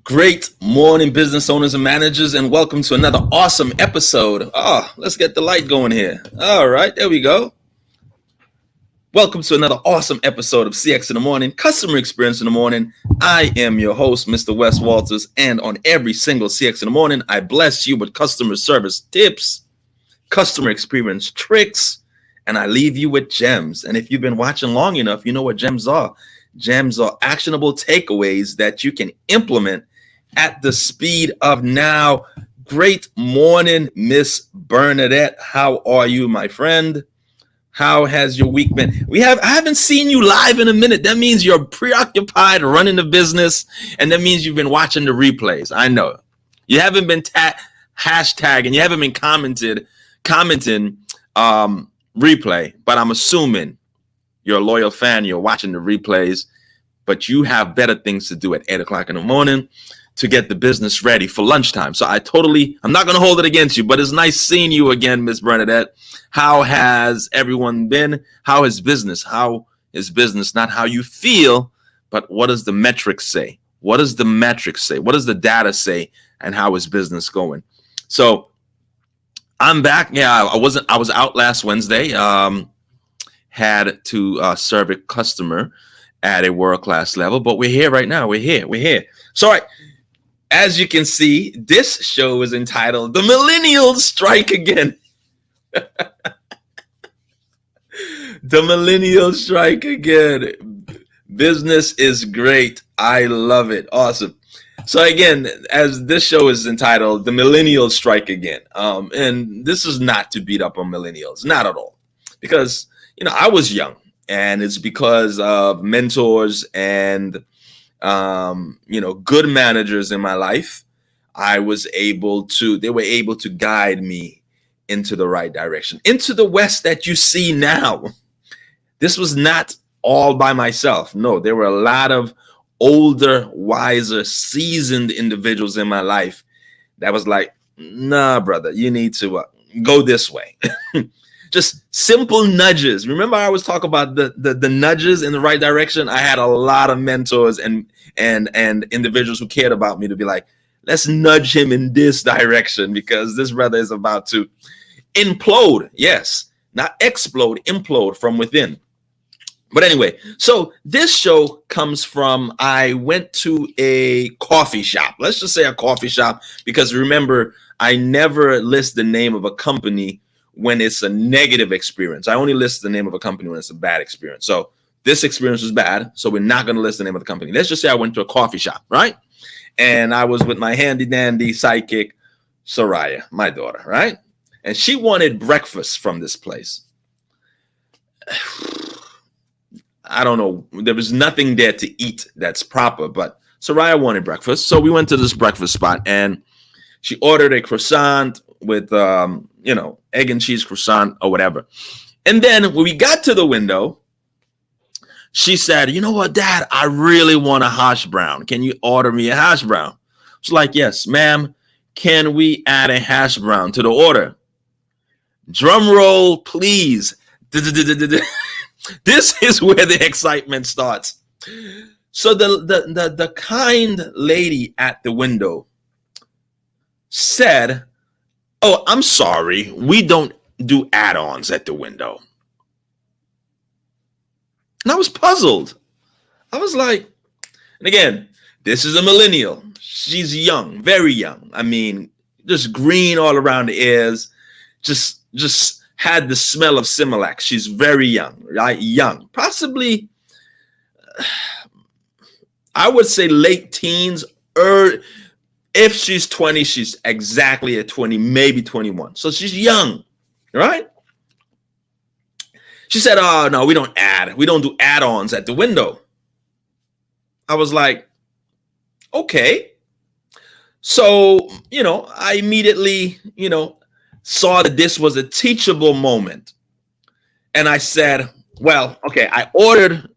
Great morning, business owners and managers, and welcome to another awesome episode. Let's get the light going here. All right, there we go. Welcome to another awesome episode of CX in the Morning, Customer Experience in the Morning. I am your host, Mr. Wes Walters, and on every single CX in the Morning, I bless you with customer service tips, customer experience tricks, and I leave you with gems. And if you've been watching long enough, you know what gems are. Gems are actionable takeaways that you can implement at the speed of now. Great morning, Miss Bernadette. How are you, my friend? How has your week been? I haven't seen you live in a minute. That means you're preoccupied running the business, and that means you've been watching the replays. I know. You haven't been hashtagging, you haven't been commenting replay, but I'm assuming you're a loyal fan, you're watching the replays, but you have better things to do at 8 o'clock in the morning to get the business ready for lunchtime. So I'm not going to hold it against you, but it's nice seeing you again, Miss Bernadette. How has everyone been? How is business? How is business? Not how you feel, but what does the metrics say? What does the metrics say? What does the data say? And how is business going? So I'm back. Yeah, I was out last Wednesday. Had to serve a customer at a world-class level, but we're here right now. We're here. So, all right, as you can see, this show is entitled "The Millennials Strike Again." The Millennials Strike Again. Business is great. I love it. Awesome. So again, as this show is entitled "The Millennials Strike Again," and this is not to beat up on millennials, not at all, because I was young, and it's because of mentors and good managers in my life. They were able to guide me into the right direction, into the West that you see now. This was not all by myself. No, there were a lot of older, wiser, seasoned individuals in my life that was like, nah, brother, you need to go this way. Just simple nudges. Remember, I was talking about the nudges in the right direction. I had a lot of mentors and individuals who cared about me to be like, let's nudge him in this direction because this brother is about to implode. Yes, not explode, implode from within. But anyway, so this show comes from, I went to a coffee shop. Let's just say a coffee shop, because remember, I never list the name of a company when it's a negative experience. I only list the name of a company when it's a bad experience. So this experience was bad, so we're not going to list the name of the company. Let's just say I went to a coffee shop, right? And I was with my handy dandy sidekick, Soraya, my daughter, right? And she wanted breakfast from this place. I don't know. There was nothing there to eat that's proper, but Soraya wanted breakfast. So we went to this breakfast spot, and she ordered a croissant with, egg and cheese croissant or whatever. And then when we got to the window, she said, you know what, Dad, I really want a hash brown. Can you order me a hash brown? I was like, yes, ma'am. Can we add a hash brown to the order? Drum roll, please. This is where the excitement starts. So the kind lady at the window said, oh, I'm sorry, we don't do add-ons at the window. And I was puzzled. I was like, and again, this is a millennial. She's young, very young. I mean, just green all around the ears, just had the smell of Similac. She's very young, right? Young, possibly, I would say late teens, if she's 20, she's exactly at 20, maybe 21. So she's young, right? She said, oh, no, we don't do add-ons at the window. I was like, okay. So, I immediately, saw that this was a teachable moment. And I said, well, okay, I ordered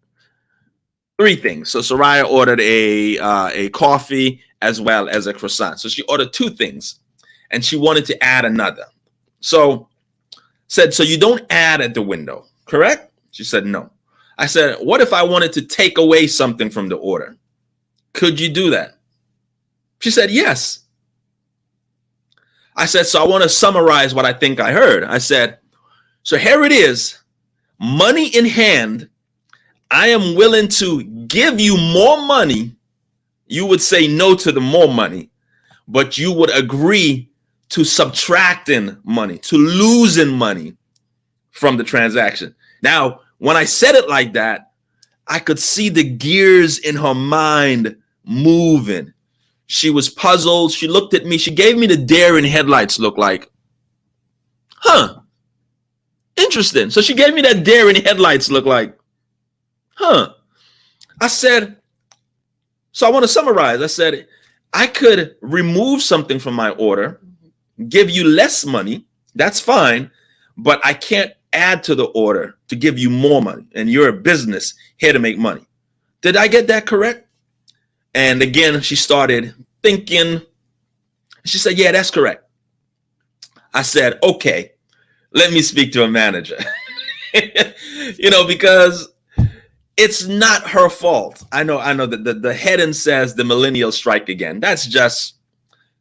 3 things. So Soraya ordered a coffee as well as a croissant. So she ordered 2 things and she wanted to add another. So said, so you don't add at the window, correct? She said, no. I said, what if I wanted to take away something from the order? Could you do that? She said, yes. I said, so I want to summarize what I think I heard. I said, so here it is, money in hand. I am willing to give you more money. You would say no to the more money, but you would agree to subtracting money, to losing money from the transaction. Now, when I said it like that, I could see the gears in her mind moving. She was puzzled. She looked at me. She gave me the deer in headlights look, like, huh, interesting. So she gave me that deer in headlights look, like, huh. I said, so I want to summarize. I said, I could remove something from my order, give you less money. That's fine. But I can't add to the order to give you more money. And you're a business here to make money. Did I get that correct? And again, she started thinking. She said, yeah, that's correct. I said, okay, let me speak to a manager. Because it's not her fault. I know that the heading says the millennials strike again. That's just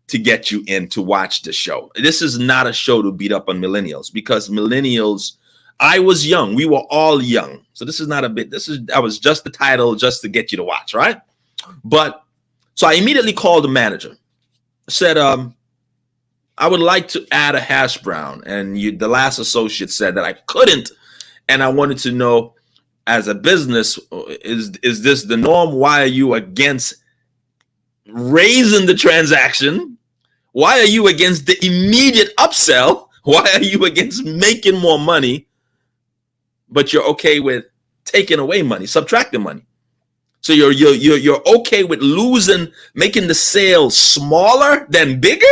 to get you in to watch the show. This is not a show to beat up on millennials, because millennials, I was young. We were all young. So this is not a bit, that was just the title just to get you to watch, right? But so I immediately called the manager. I said, I would like to add a hash brown. And the last associate said that I couldn't. And I wanted to know, as a business, is this the norm? Why are you against raising the transaction? Why are you against the immediate upsell? Why are you against making more money, but you're okay with taking away money, subtracting money? So you're okay with losing, making the sale smaller than bigger?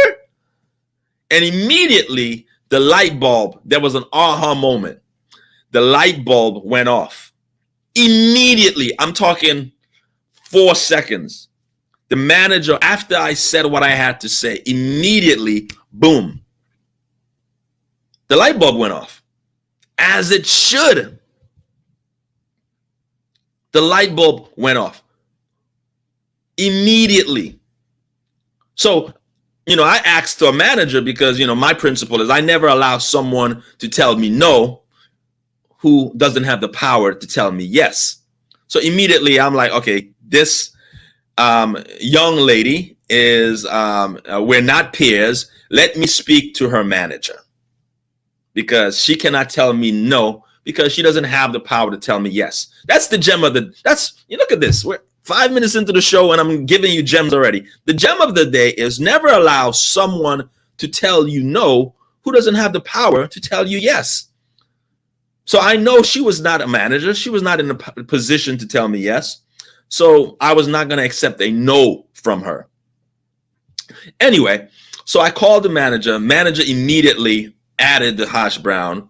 And immediately the light bulb, there was an aha moment. The light bulb went off. Immediately, I'm talking 4 seconds. The manager, after I said what I had to say, immediately, boom, the light bulb went off. As it should. The light bulb went off immediately. So, I asked a manager, because, my principle is I never allow someone to tell me no who doesn't have the power to tell me yes. So immediately I'm like, okay, this young lady is, we're not peers. Let me speak to her manager, because she cannot tell me no, because she doesn't have the power to tell me yes. That's the gem of you look at this. We're 5 minutes into the show and I'm giving you gems already. The gem of the day is never allow someone to tell you no who doesn't have the power to tell you yes. So I know she was not a manager. She was not in a position to tell me yes. So I was not going to accept a no from her. Anyway, so I called the manager. Manager immediately added the hash brown,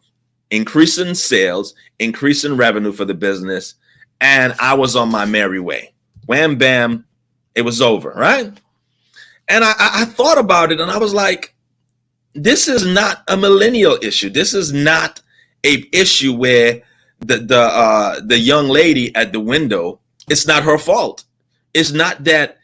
increasing sales, increasing revenue for the business. And I was on my merry way. Wham, bam, it was over, right? And I thought about it and I was like, this is not a millennial issue. This is not a issue where the young lady at the window, it's not her fault. It's not that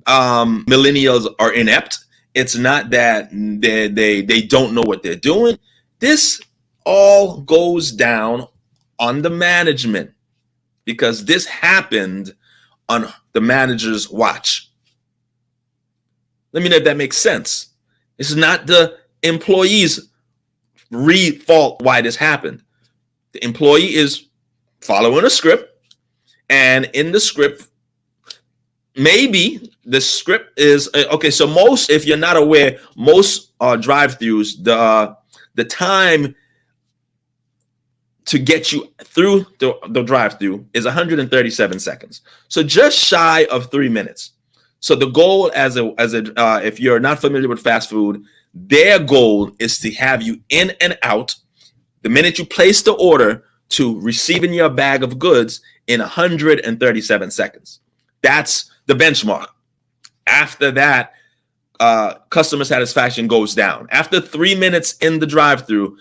millennials are inept. It's not that they don't know what they're doing. This all goes down on the management, because this happened on the manager's watch. Let me know if that makes sense. It's not the employee's fault why this happened. The employee is following a script, and in the script, maybe the script is okay. So most, if you're not aware, most drive-throughs, the time to get you through the drive-through is 137 seconds. So just shy of 3 minutes. So the goal if you're not familiar with fast food, their goal is to have you in and out the minute you place the order to receiving your bag of goods in 137 seconds. That's the benchmark. After that, customer satisfaction goes down. After 3 minutes in the drive-through,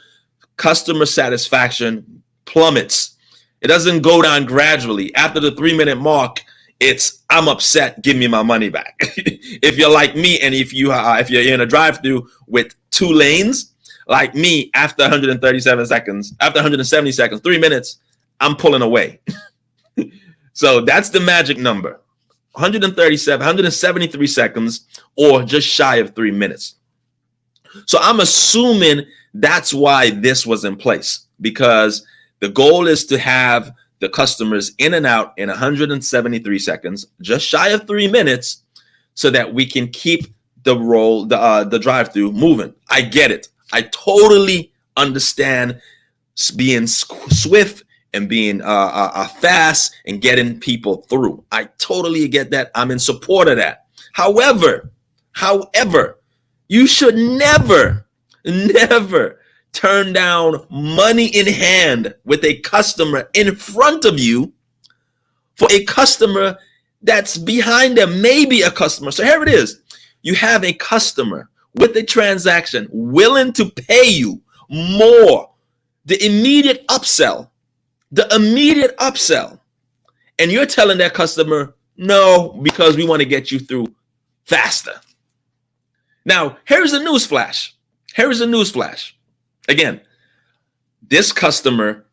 customer satisfaction plummets. It doesn't go down gradually. After the 3 minute mark, It's I'm upset. Give me my money back. If you're like me, and if you're in a drive-through with 2 lanes, like me, after 137 seconds, after 170 seconds, 3 minutes, I'm pulling away. So that's the magic number: 137, 173 seconds, or just shy of 3 minutes. So I'm assuming that's why this was in place, because the goal is to have the customers in and out in 173 seconds, just shy of 3 minutes, so that we can keep the drive-through moving. I get it. I totally understand being swift and being fast and getting people through. I totally get that. I'm in support of that. However, you should never turn down money in hand with a customer in front of you for a customer that's behind them, maybe a customer. So here it is. You have a customer with a transaction willing to pay you more, the immediate upsell, and you're telling that customer, no, because we want to get you through faster. Now, here's a newsflash. Again, this customer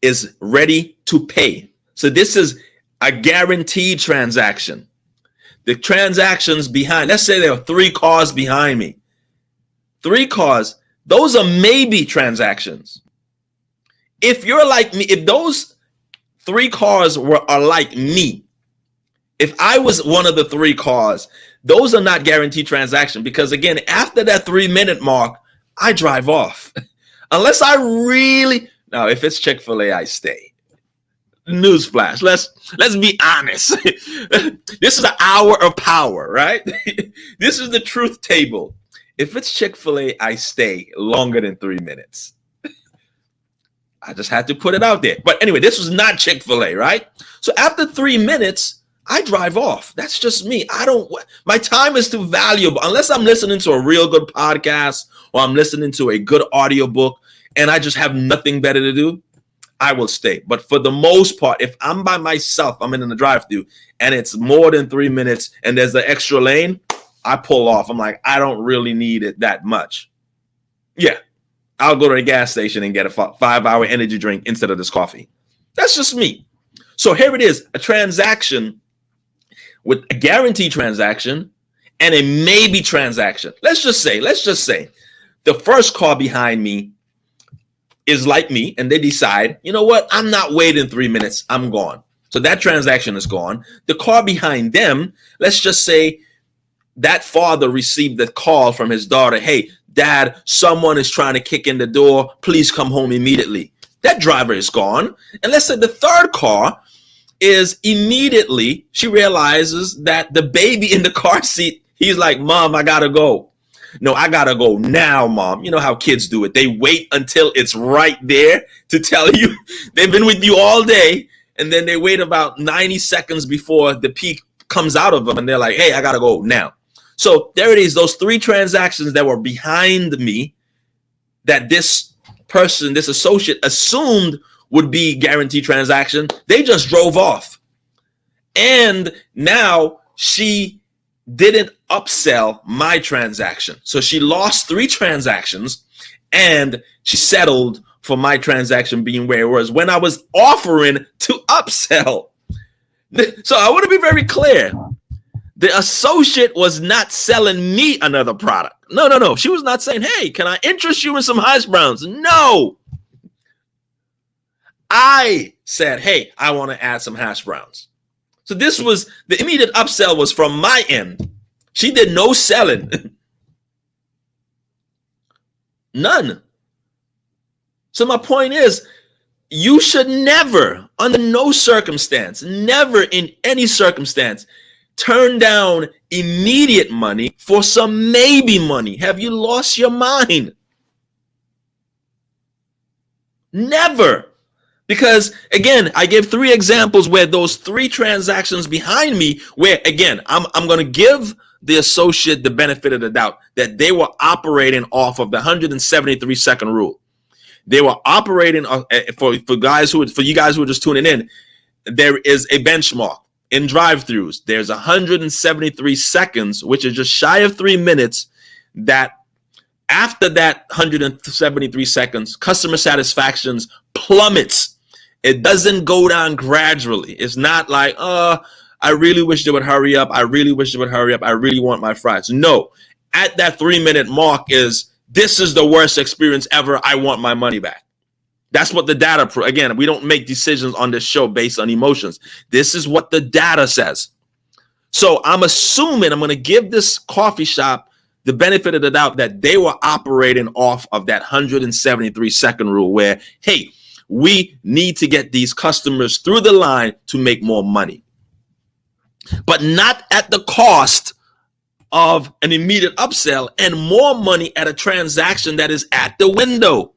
is ready to pay. So this is a guaranteed transaction. The transactions behind, let's say there are 3 cars behind me. 3 cars, those are maybe transactions. If you're like me, if those 3 cars are like me, if I was one of the 3 cars, those are not guaranteed transaction, because again, after that 3-minute mark, I drive off. Unless I really, now if it's Chick-fil-A, I stay. Newsflash, let's be honest. This is an hour of power, right? This is the truth table. If it's Chick-fil-A, I stay longer than 3 minutes. I just had to put it out there. But anyway, this was not Chick-fil-A, right? So after 3 minutes, I drive off. That's just me. My time is too valuable. Unless I'm listening to a real good podcast or I'm listening to a good audiobook and I just have nothing better to do, I will stay. But for the most part, if I'm by myself, I'm in the drive-thru and it's more than 3 minutes and there's an extra lane, I pull off. I'm like, I don't really need it that much. Yeah, I'll go to the gas station and get a 5-hour energy drink instead of this coffee. That's just me. So here it is, a transaction with a guaranteed transaction and a maybe transaction. Let's just say the first car behind me is like me and they decide, you know what, I'm not waiting 3 minutes, I'm gone. So that transaction is gone. The car behind them, let's just say that father received a call from his daughter, hey, Dad, someone is trying to kick in the door, please come home immediately. That driver is gone. And let's say the third car is immediately, she realizes that the baby in the car seat, he's like, Mom, I gotta go. No, I gotta go now, Mom. You know how kids do it. They wait until it's right there to tell you. They've been with you all day, and then they wait about 90 seconds before the peak comes out of them, and they're like, hey, I gotta go now. So there it is, those 3 transactions that were behind me that this person, this associate assumed would be guaranteed transaction, they just drove off. And now she didn't upsell my transaction. So she lost 3 transactions and she settled for my transaction being where it was when I was offering to upsell. So I want to be very clear. The associate was not selling me another product. No. She was not saying, hey, can I interest you in some hash browns? No. I said, hey, I want to add some hash browns. So this was the immediate upsell was from my end. She did no selling. None. So my point is, you should never, under no circumstance, never in any circumstance, turn down immediate money for some maybe money. Have you lost your mind? Never. Because again, I gave 3 examples where those 3 transactions behind me, where again, I'm going to give the associate the benefit of the doubt that they were operating off of the 173 second rule. They were operating for you guys who are just tuning in. There is a benchmark. in drive-throughs, there's 173 seconds, which is just shy of 3 minutes, that after that 173 seconds, customer satisfactions plummets. It doesn't go down gradually. It's not like, I really wish they would hurry up. I really wish they would hurry up. I really want my fries. No, at that 3-minute mark this is the worst experience ever. I want my money back. That's what the data, again, we don't make decisions on this show based on emotions. This is what the data says. So I'm assuming, I'm going to give this coffee shop the benefit of the doubt that they were operating off of that 173 second rule where, hey, we need to get these customers through the line to make more money, but not at the cost of an immediate upsell and more money at a transaction that is at the window.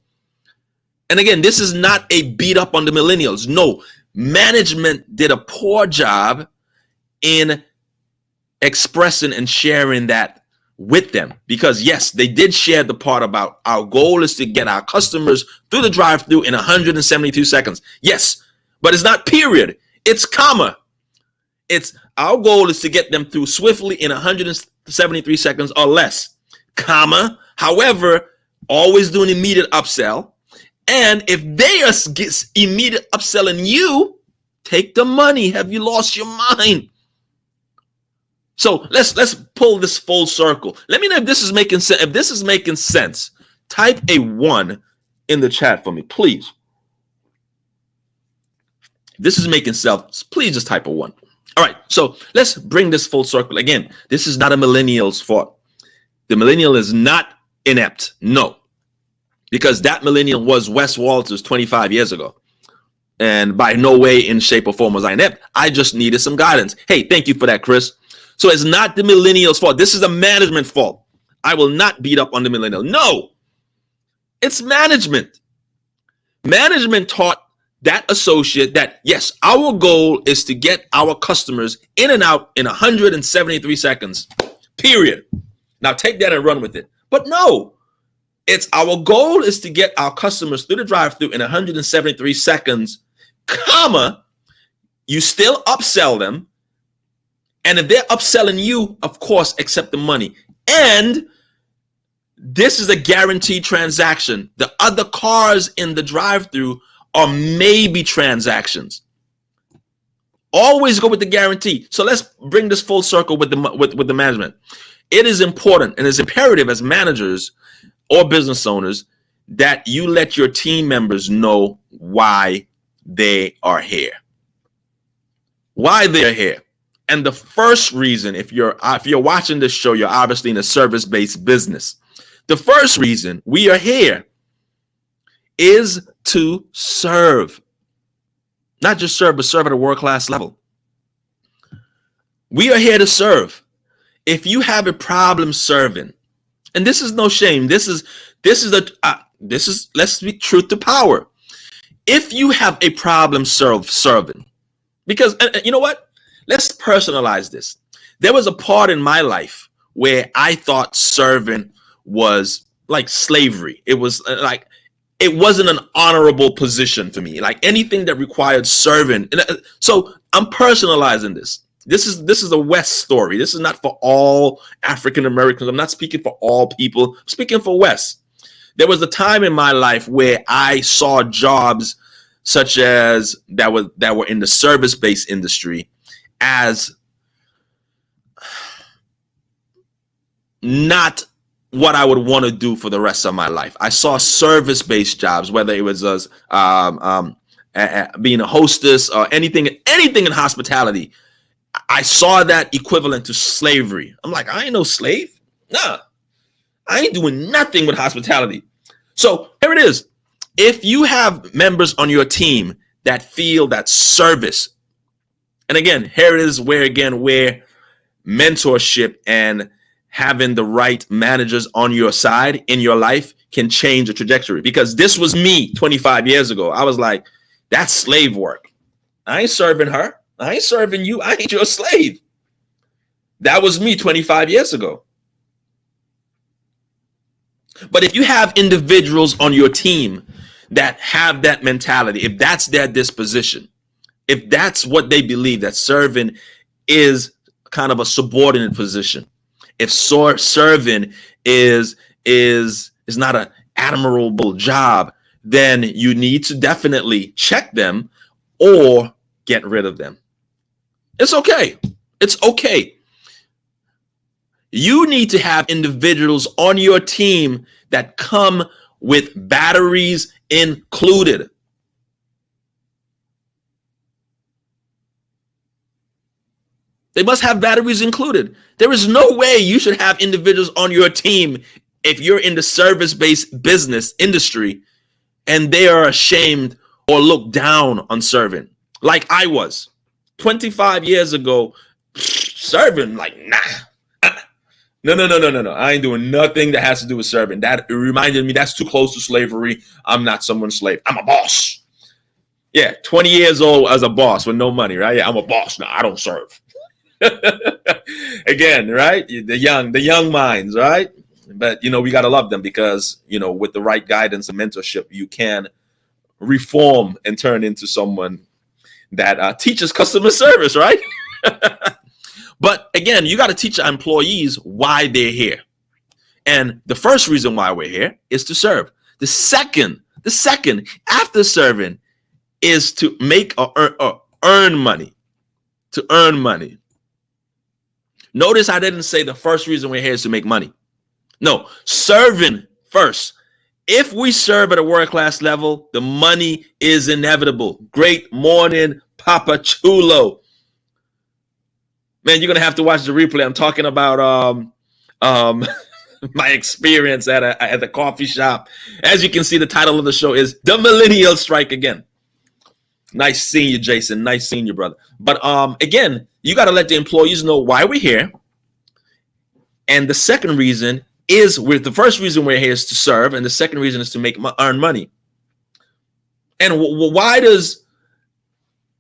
And again, this is not a beat up on the millennials. No, management did a poor job in expressing and sharing that with them, because yes, they did share the part about our goal is to get our customers through the drive-through in 172 seconds. Yes, but it's not period. It's comma. It's our goal is to get them through swiftly in 173 seconds or less, comma. However, always do an immediate upsell. And if they are immediate upselling you, take the money. Have you lost your mind? So let's pull this full circle. Let me know if this is making sense. If this is making sense, type a 1 in the chat for me, please. If this is making sense, please just type a 1. All right, so let's bring this full circle. Again, this is not a millennial's fault. The millennial is not inept. No. Because that millennial was Wes Walters 25 years ago. And by no way in shape or form was I inept. I just needed some guidance. Hey, thank you for that, Chris. So it's not the millennial's fault. This is a management fault. I will not beat up on the millennial. No, it's management. Management taught that associate that, yes, our goal is to get our customers in and out in 173 seconds, period. Now take that and run with it. But no. It's our goal is to get our customers through the drive-through in 173 seconds, comma, you still upsell them. And if they're upselling you, of course, accept the money. And this is a guaranteed transaction. The other cars in the drive-through are maybe transactions. Always go with the guarantee. So let's bring this full circle with the management. It is important and it's imperative as managers or business owners that you let your team members know why they are here. Why they're here. And the first reason, if you're watching this show, you're obviously in a service-based business. The first reason we are here is to serve. Not just serve, but serve at a world-class level. We are here to serve. If you have a problem serving, and this is no shame. This is let's speak truth to power. If you have a problem serving, because you know what? Let's personalize this. There was a part in my life where I thought serving was like slavery. It was like it wasn't an honorable position for me. Like anything that required serving. So I'm personalizing this. This is a West story. This is not for all African Americans. I'm not speaking for all people. I'm speaking for West. There was a time in my life where I saw jobs such as that were in the service-based industry as not what I would want to do for the rest of my life. I saw service-based jobs, whether it was as being a hostess or anything in hospitality. I saw that equivalent to slavery. I'm like, I ain't no slave. Nah, I ain't doing nothing with hospitality. So here it is. If you have members on your team that feel that service, and again, here it is where mentorship and having the right managers on your side in your life can change the trajectory. Because this was me 25 years ago. I was like, that's slave work. I ain't serving her. I ain't serving you. I ain't your slave. That was me 25 years ago. But if you have individuals on your team that have that mentality, if that's their disposition, If that's what they believe, that serving is kind of a subordinate position, if serving is not an admirable job, then you need to definitely check them or get rid of them. It's okay. It's okay. You need to have individuals on your team that come with batteries included. They must have batteries included. There is no way you should have individuals on your team if you're in the service-based business industry and they are ashamed or look down on serving. Like I was 25 years ago, serving, like, nah. No. I ain't doing nothing that has to do with serving. That reminded me that's too close to slavery. I'm not someone's slave. I'm a boss. Yeah, 20 years old as a boss with no money, right? Yeah, I'm a boss. No, I don't serve. Again, right? The young minds, right? But, we got to love them because, with the right guidance and mentorship, you can reform and turn into someone that teaches customer service, right? But again, you got to teach our employees why they're here. And the first reason why we're here is to serve. The second after serving is to make or earn money. To earn money. Notice I didn't say the first reason we're here is to make money. No, serving first. If we serve at a world-class level, the money is inevitable. Great morning, Papa Chulo. Man, you're gonna have to watch the replay. I'm talking about my experience at the coffee shop. As you can see, the title of the show is "The Millennials Strike Again." Nice seeing you, Jason. Nice seeing you, brother. But again, you got to let the employees know why we're here. And the second reason is the first reason we're here is to serve, and the second reason is to earn money. And why does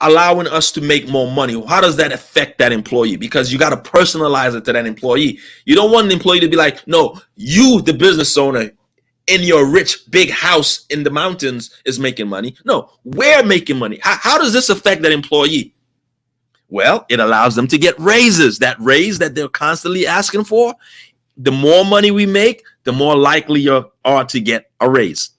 allowing us to make more money, how does that affect that employee? Because you got to personalize it to that employee. You don't want the employee to be like, no, you, the business owner in your rich big house in the mountains, is making money. No, we're making money. How does this affect that employee? Well, it allows them to get raises. That raise that they're constantly asking for, the more money we make, the more likely you are to get a raise.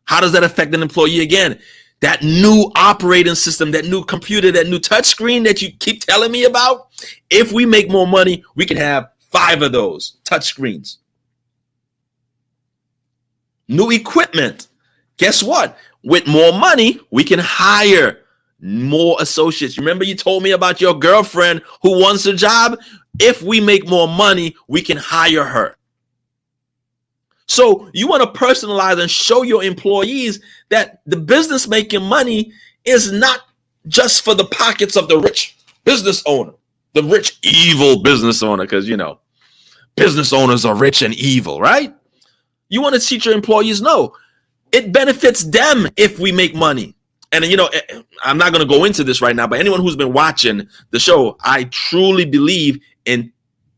How does that affect an employee? Again, that new operating system, that new computer, that new touch screen that you keep telling me about, if we make more money, we can have 5 of those touch screens. New equipment. Guess what? With more money, we can hire more associates. Remember you told me about your girlfriend who wants a job? If we make more money, we can hire her. So you want to personalize and show your employees that the business making money is not just for the pockets of the rich business owner, the rich, evil business owner, because, business owners are rich and evil, right? You want to teach your employees, no, it benefits them if we make money. And, I'm not going to go into this right now, but anyone who's been watching the show, I truly believe in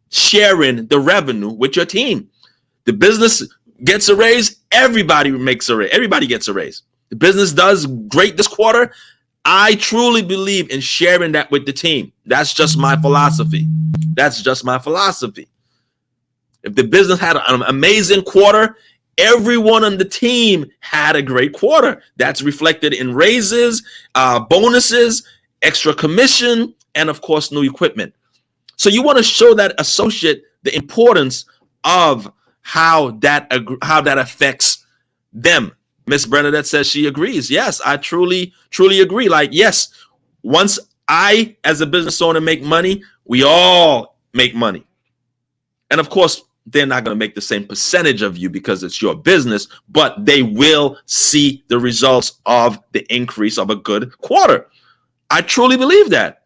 sharing the revenue with your team. The business gets a raise, everybody makes a raise. Everybody gets a raise. The business does great this quarter. I truly believe in sharing that with the team. That's just my philosophy. That's just my philosophy. If the business had an amazing quarter, everyone on the team had a great quarter. That's reflected in raises, bonuses, extra commission, and of course, new equipment. So you want to show that associate the importance of how that affects them. Miss Bernadette says she agrees. Yes, I truly agree. Like, yes, once I, as a business owner, make money, we all make money. And of course, they're not going to make the same percentage of you because it's your business, but they will see the results of the increase of a good quarter. I truly believe that.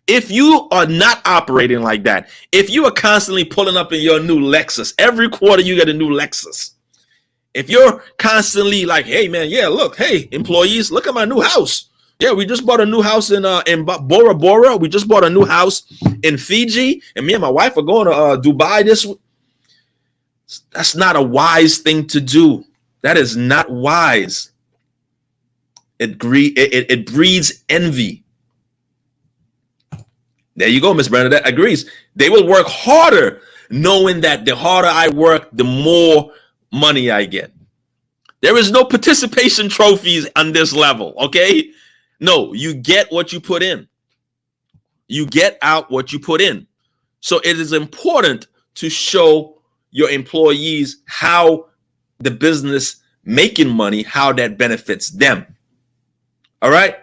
If you are not operating like that, if you are constantly pulling up in your new Lexus, every quarter you get a new Lexus. If you're constantly like, hey man, yeah, look, hey employees, look at my new house. Yeah, we just bought a new house in Bora Bora. We just bought a new house in Fiji, and me and my wife are going to Dubai this week. That's not a wise thing to do. That is not wise. It breeds envy. There you go, Miss Bernadette agrees. They will work harder knowing that the harder I work, the more money I get. There is no participation trophies on this level, okay? No, you get what you put in. You get out what you put in. So it is important to show your employees how the business making money, how that benefits them. All right?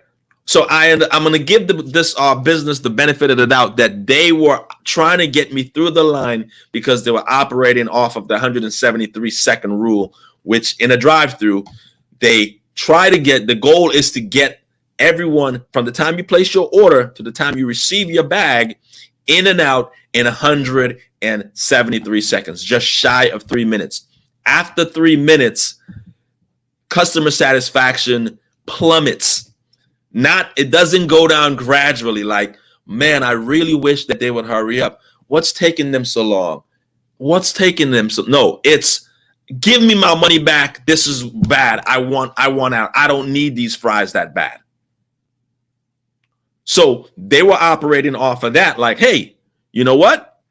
So I'm going to give this business the benefit of the doubt that they were trying to get me through the line because they were operating off of the 173-second rule, which in a drive-through, they try to get, the goal is to get everyone from the time you place your order to the time you receive your bag in and out in 173 seconds, just shy of 3 minutes. After 3 minutes, customer satisfaction plummets. It doesn't go down gradually like, man, I really wish that they would hurry up. What's taking them so long? What's taking them so? No, it's give me my money back. This is bad. I want out. I don't need these fries that bad. So they were operating off of that like, hey, you know what?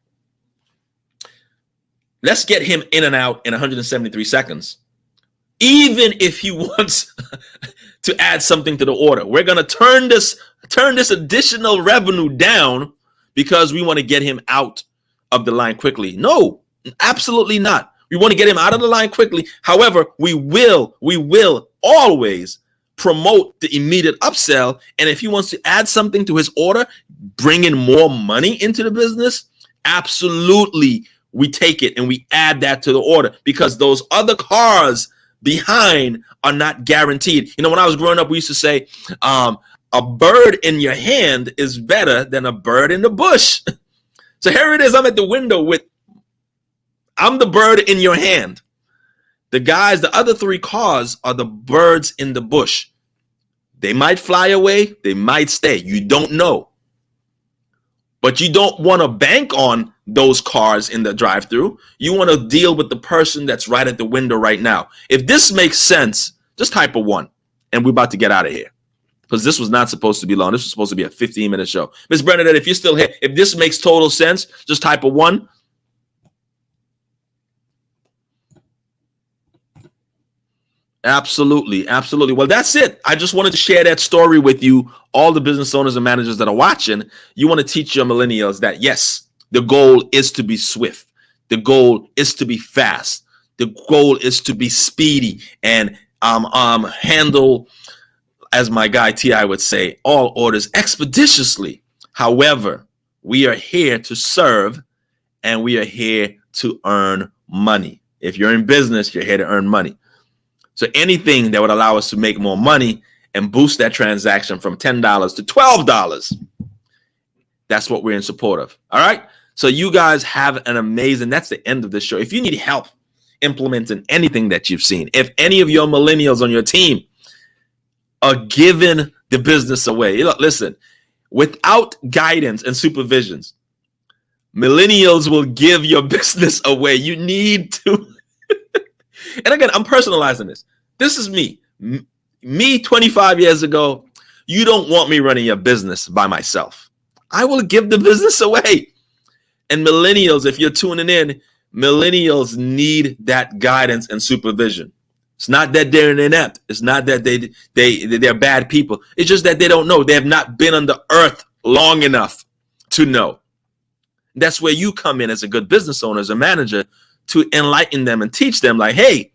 Let's get him in and out in 173 seconds. Even if he wants to add something to the order, we're going to turn this additional revenue down because we want to get him out of the line quickly. No, absolutely not. We want to get him out of the line quickly. However, we will always promote the immediate upsell. And if he wants to add something to his order, bring in more money into the business, absolutely, we take it and we add that to the order because those other cars behind are not guaranteed. You know, when I was growing up, we used to say, a bird in your hand is better than a bird in the bush. So here it is. I'm at the window I'm the bird in your hand. The other three cars are the birds in the bush. They might fly away. They might stay. You don't know. But you don't want to bank on those cars in the drive-thru. You want to deal with the person that's right at the window right now. If this makes sense, just type a 1. And we're about to get out of here. Because this was not supposed to be long. This was supposed to be a 15-minute show. Ms. Bernadette, if you're still here, if this makes total sense, just type a 1. Absolutely. Absolutely. Well, that's it. I just wanted to share that story with you, all the business owners and managers that are watching. You want to teach your millennials that, yes, the goal is to be swift. The goal is to be fast. The goal is to be speedy and handle, as my guy T.I. would say, all orders expeditiously. However, we are here to serve and we are here to earn money. If you're in business, you're here to earn money. So anything that would allow us to make more money and boost that transaction from $10 to $12, that's what we're in support of. All right. So you guys have an amazing, that's the end of the show. If you need help implementing anything that you've seen, if any of your millennials on your team are giving the business away, look, listen, without guidance and supervisions, millennials will give your business away. You need to. And again, I'm personalizing this. This is me. Me 25 years ago. You don't want me running your business by myself. I will give the business away. And millennials, if you're tuning in, millennials need that guidance and supervision. It's not that they're inept. It's not that they're bad people. It's just that they don't know. They have not been on the earth long enough to know. That's where you come in as a good business owner, as a manager, to enlighten them and teach them like, hey,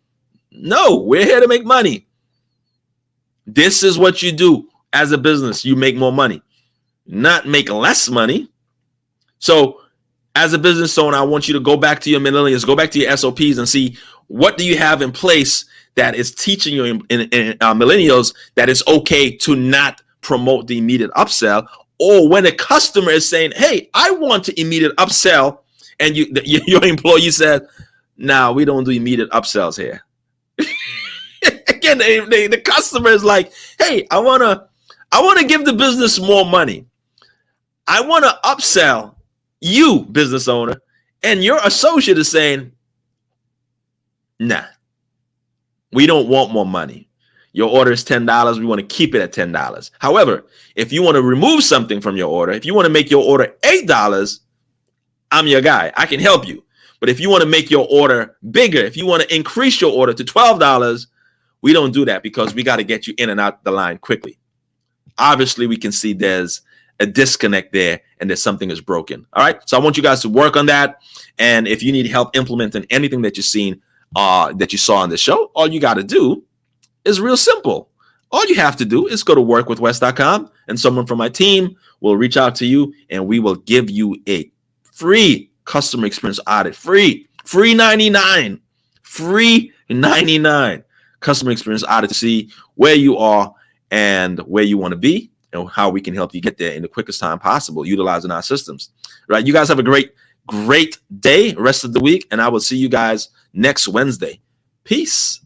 no, we're here to make money. This is what you do as a business. You make more money, not make less money. So as a business owner, I want you to go back to your millennials, go back to your SOPs and see what do you have in place that is teaching you in millennials that it's okay to not promote the immediate upsell. Or when a customer is saying, hey, I want to immediate upsell, and your employee said, nah, we don't do immediate upsells here. Again, the customer is like, hey, I wanna give the business more money. I wanna upsell you, business owner, and your associate is saying, nah, we don't want more money. Your order is $10. We want to keep it at $10. However, if you want to remove something from your order, if you want to make your order $8, I'm your guy. I can help you. But if you want to make your order bigger, if you want to increase your order to $12, we don't do that because we got to get you in and out the line quickly. Obviously, we can see there's a disconnect there and that something is broken. All right. So I want you guys to work on that. And if you need help implementing anything that you've seen, that you saw on the show, all you got to do is real simple. All you have to do is go to workwithwes.com and someone from my team will reach out to you and we will give you a free customer experience audit. Free 99 customer experience audit to see where you are and where you want to be and how we can help you get there in the quickest time possible utilizing our systems. Right? You guys have a great day, rest of the week, and I will see you guys next Wednesday. Peace.